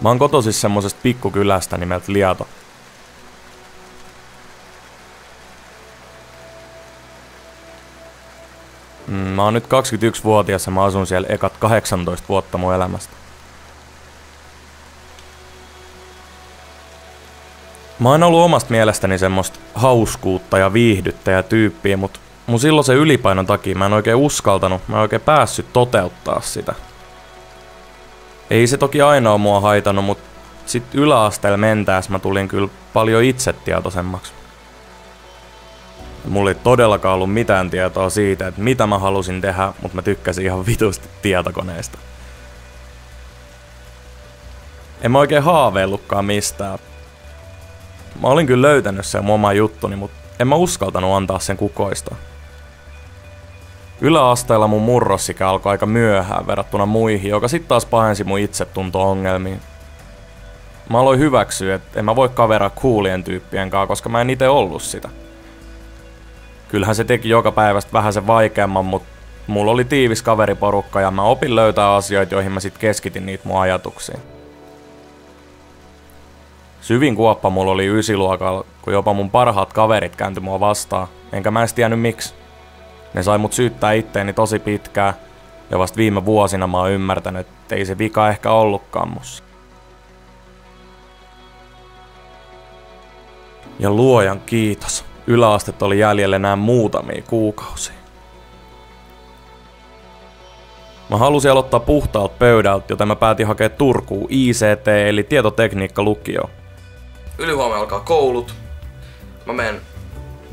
Mä oon kotoisin semmosesta pikkukylästä nimeltä Lieto. Mä oon nyt 21-vuotias ja mä asun siellä ekat 18 vuotta mun elämästä. Mä oon ollut omasta mielestäni semmoista hauskuutta ja viihdyttäjä tyyppiä, mut mun silloin se ylipainon takia mä en oikein uskaltanut, mä en oikein päässyt toteuttaa sitä. Ei se toki aina oo mua haitannut, mut sit yläasteella mentäessä mä tulin kyllä paljon itsetietoisemmaksi. Mulla ei todellakaan ollut mitään tietoa siitä, että mitä mä halusin tehdä, mutta mä tykkäsin ihan vitusti tietokoneesta. En mä oikein haaveillutkaan mistään. Mä olin kyllä löytänyt sen mun oma juttuni, mutta en mä uskaltanut antaa sen kukoista. Yläasteella mun murrossikä alkoi aika myöhään verrattuna muihin, joka sit taas pahensi mun itsetunto-ongelmiin. Mä aloin hyväksyä, että en mä voi kaveraa coolien tyyppien kanssa, koska mä en ite ollut sitä. Kyllähän se teki joka päivästä vähän sen vaikeamman, mutta mulla oli tiivis kaveriporukka ja mä opin löytää asioita, joihin mä sit keskitin niitä mun ajatuksiin. Syvin kuoppa mulla oli 9-luokalla, kun jopa mun parhaat kaverit kääntyi mua vastaan, enkä mä edes tiennyt miksi. Ne sai mut syyttää itteeni tosi pitkään, ja vasta viime vuosina mä oon ymmärtänyt, että ei se vika ehkä ollutkaan mussa. Ja luojan kiitos, yläastet oli jäljellä enää muutamia kuukausia. Mä halusin aloittaa puhtaalta pöydältä, joten mä päätin hakea Turkuun ICT eli tietotekniikka lukioon. Ylihuomenna alkaa koulut. Mä menen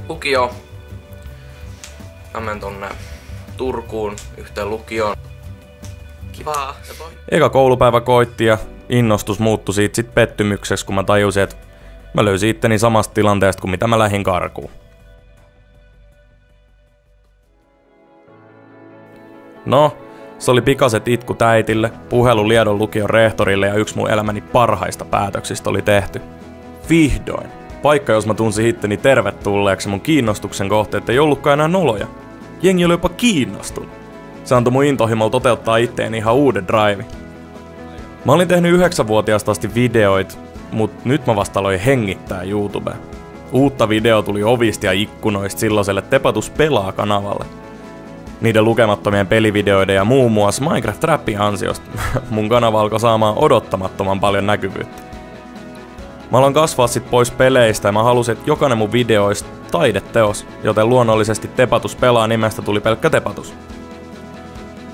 lukioon. Mä menen tonne Turkuun yhteen lukioon. Kivaa. Eka koulupäivä koitti ja innostus muuttui siitä sit pettymykseksi, kun mä tajusin, että mä löysin itteni samasta tilanteesta kuin mitä mä lähdin karkuun. No, se oli pikaset itkut äitille, puhelu Liedon lukion rehtorille ja yksi mun elämäni parhaista päätöksistä oli tehty. Vihdoin. Paikka, jos mä tunsin itteni tervetulleeksi, mun kiinnostuksen kohteet ei ollutkaan enää noloja. Jengi oli jopa kiinnostunut. Se antoi mun intohimolla toteuttaa itteeni ihan uuden drive. Mä olin tehnyt 9-vuotiaasta asti videoit, mut nyt mä vasta aloin hengittää YouTubea. Uutta video tuli ovista ja ikkunoista silloiselle Tepatus pelaa -kanavalle. Niiden lukemattomien pelivideoiden ja muun muassa Minecraft Rappin ansiosta mun kanava alkoi saamaan odottamattoman paljon näkyvyyttä. Mä aloin kasvaa sit pois peleistä ja mä halusin, että jokainen mun videoista taideteos, joten luonnollisesti Tepatus pelaa -nimestä tuli pelkkä Tepatus.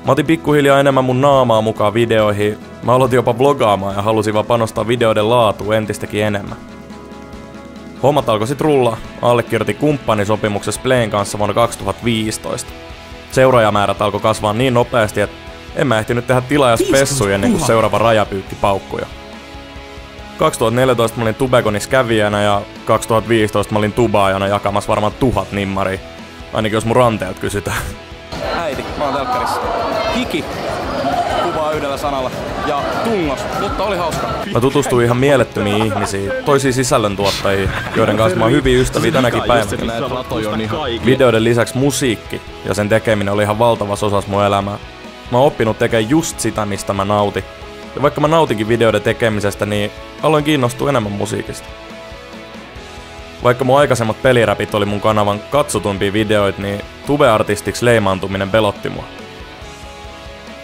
Mä otin pikkuhiljaa enemmän mun naamaa mukaan videoihin, mä aloitin jopa vlogaamaan ja halusin vaan panostaa videoiden laatuun entistäkin enemmän. Hommat alkoi sit rullaa, allekirjoitin kumppanisopimuksessa Playn kanssa vuonna 2015. Seuraajamäärät alkoi kasvaa niin nopeasti, että en mä ehtinyt tehdä tilaajaspessuja ennen kuin seuraava rajapyykki paukkui. 2014 mä olin Tubegonissa kävijänä ja 2015 mä olin tubaajana jakamassa varmaan 1000 nimmaria. Ainakin jos mun ranteelta kysytään. Äiti, mä oon telkkarissa. Hiki. Kuvaa yhdellä sanalla. Ja tungos, mutta oli hauska. Mä tutustuin ihan mielettömiin ihmisiin, toisiin sisällöntuottajiin, joiden kanssa mä oon hyviä ystäviä tänäkin päivänä. Videoiden lisäksi musiikki ja sen tekeminen oli ihan valtavassa osassa mun elämää. Mä oon oppinut tekemään just sitä, mistä mä nautin. Ja vaikka mä nautinkin videoiden tekemisestä, niin aloin kiinnostua enemmän musiikista. Vaikka mun aikaisemmat peliräpit oli mun kanavan katsotumpia videoita, niin tube-artistiksi leimaantuminen pelotti mua.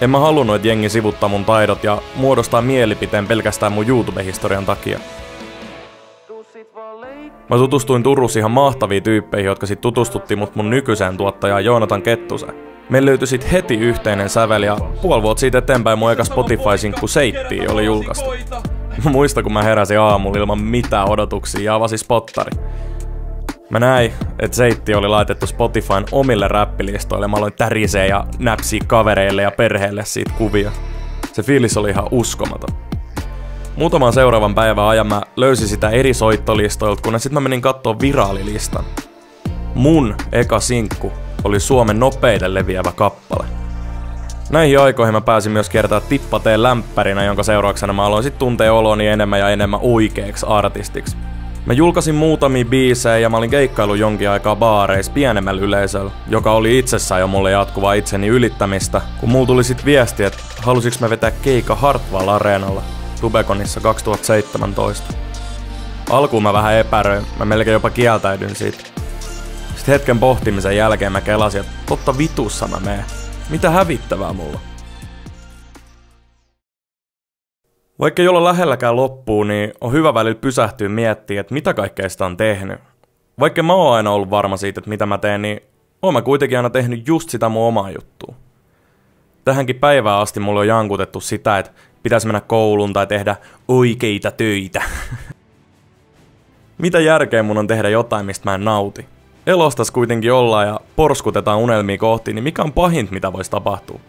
En mä halunnut, että jengi sivuttaa mun taidot ja muodostaa mielipiteen pelkästään mun YouTube-historian takia. Mä tutustuin Turussa ihan mahtaviin tyyppeihin, jotka sit tutustutti mut mun nykyiseen tuottajaan Joonatan Kettuseen. Meillä löytyi sit heti yhteinen sävel ja puoli vuotta siitä eteenpäin mun eka Spotify-sinkku Seitti oli julkaistu. Mä muistan, kun mä heräsin aamulla ilman mitään odotuksia ja avasin spottari. Mä näin, että Seitti oli laitettu Spotifyn omille räppilistoille. Mä aloin tärisee ja näpsiä kavereille ja perheelle siitä kuvia. Se fiilis oli ihan uskomaton. Muutaman seuraavan päivän ajan mä löysin sitä eri soittolistoilta, kunnes sit mä menin kattoo viraalilistan. Mun eka sinkku oli Suomen nopeiten leviävä kappale. Näihin aikoihin mä pääsin myös kiertää Tippateen lämpärinä, jonka seurauksena mä aloin sit tuntea oloni enemmän ja enemmän oikeeksi artistiksi. Mä julkaisin muutamia biisejä ja mä olin keikkaillut jonkin aikaa baareissa pienemmällä yleisöllä, joka oli itsessään jo mulle jatkuvaa itseni ylittämistä, kun mulla tuli sit viesti, että halusiks mä vetää keikka Hartwall Areenalla. Tubeconissa 2017. Alkuun mä vähän epäröin, mä melkein jopa kieltäydyn siitä. Sitten hetken pohtimisen jälkeen mä kelasin, että totta vitussa mä menen. Mitä hävittävää mulla? Vaikka ei olla lähelläkään loppuun, niin on hyvä välillä pysähtyä miettimään, että mitä kaikkea sitä on tehnyt. Vaikka mä oon aina ollut varma siitä, että mitä mä teen, niin oon mä kuitenkin aina tehnyt just sitä mun omaa juttua. Tähänkin päivään asti mulle on jankutettu sitä, että pitäisi mennä kouluun tai tehdä oikeita töitä. Mitä järkeä mun on tehdä jotain, mistä mä en nauti? Elostas kuitenkin ollaan ja porskutetaan unelmia kohti, niin mikä on pahinta, mitä voisi tapahtua?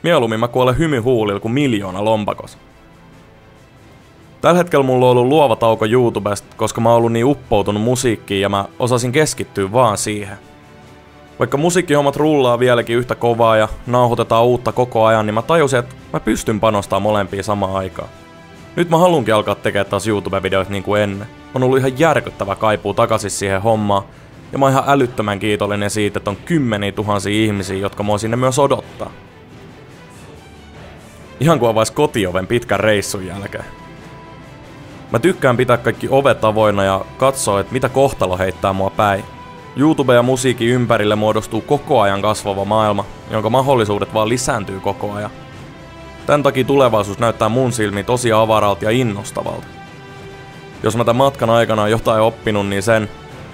Mieluummin mä kuolen hymyhuulilla kuin 1 000 000 lompakossa. Tällä hetkellä mulla on ollut luova tauko YouTubesta, koska mä oon ollut niin uppoutunut musiikkiin ja mä osasin keskittyä vaan siihen. Vaikka musiikkihommat rullaa vieläkin yhtä kovaa ja nauhoitetaan uutta koko ajan, niin mä tajusin, että mä pystyn panostamaan molempia samaan aikaan. Nyt mä haluankin alkaa tekemään taas YouTube-videoita niin kuin ennen. On ollut ihan järkyttävä kaipuu takaisin siihen hommaan, ja mä oon ihan älyttömän kiitollinen siitä, että on 10 000 ihmisiä, jotka mua sinne myös odottaa. Ihan kuin avais kotioven pitkän reissun jälkeen. Mä tykkään pitää kaikki ovet avoinna ja katsoa, että mitä kohtalo heittää mua päin. YouTube ja musiikin ympärille muodostuu koko ajan kasvava maailma, jonka mahdollisuudet vaan lisääntyy koko ajan. Tän takia tulevaisuus näyttää mun silmiin tosi avaralta ja innostavalta. Jos mä tämän matkan aikana on jotain oppinut, niin sen,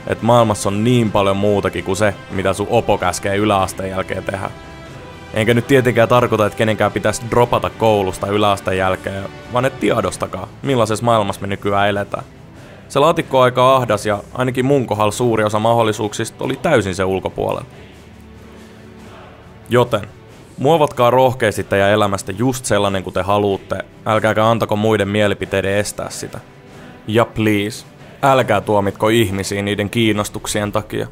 että maailmassa on niin paljon muutakin kuin se, mitä sun opo käskee yläasteen jälkeen tehdä. Enkä nyt tietenkään tarkoita, että kenenkään pitäisi dropata koulusta yläasteen jälkeen, vaan et tiedostakaa, millaisessa maailmassa me nykyään eletään. Se laatikko on aika ahdas ja ainakin mun kohdalla suuri osa mahdollisuuksista oli täysin se ulkopuolella. Joten, muovatkaa rohkeasti teidän elämästä just sellainen kuin te haluatte, älkääkä antako muiden mielipiteiden estää sitä. Ja please, älkää tuomitko ihmisiä niiden kiinnostuksien takia.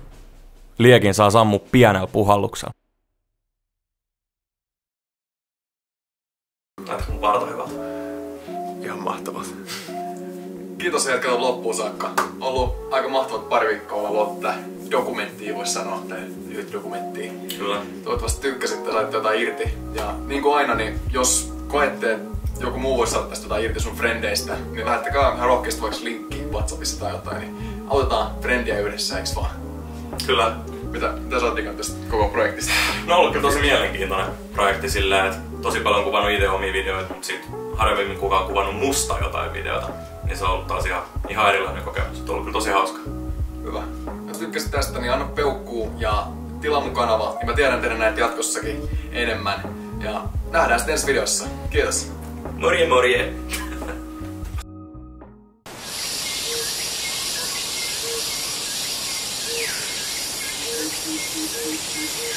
Liekin saa sammua pienellä puhalluksella. Näetkö mun parta hyvältä? Ihan mahtavat. Kiitos, että katsot loppuun saakka. On ollut aika mahtavat pari viikkoa olla luotu tätä dokumenttia, voisi sanoa, tai lyhyt dokumenttia. Kyllä. Toivottavasti tykkäsitte ja saitte jotain irti. Ja niin kuin aina, niin jos koette, että joku muu voisi saada tästä jotain irti sun frendeistä, niin lähettäkää ihan rohkeasti vaikka linkkiin WhatsAppissa tai jotain, niin autetaan frendiä yhdessä, eiks vaan? Kyllä. Mitä sä oot digannut tästä koko projektista? No on ollut kyllä tosi mielenkiintoinen projekti silleen, että tosi paljon on kuvannut itse omia videoita, mutta sit harvemmin kukaan kuvannut musta jotain videota. Niin se on ollut taas ihan erilainen kokemus. Se on ollut kyllä tosi hauska. Hyvä. Jos tykkäsit tästä, niin anna peukkuu ja tilaa mun kanava, niin mä tiedän tehdä näitä jatkossakin enemmän. Ja nähdään sitten ensi videossa. Kiitos. Morje morje! Thank you.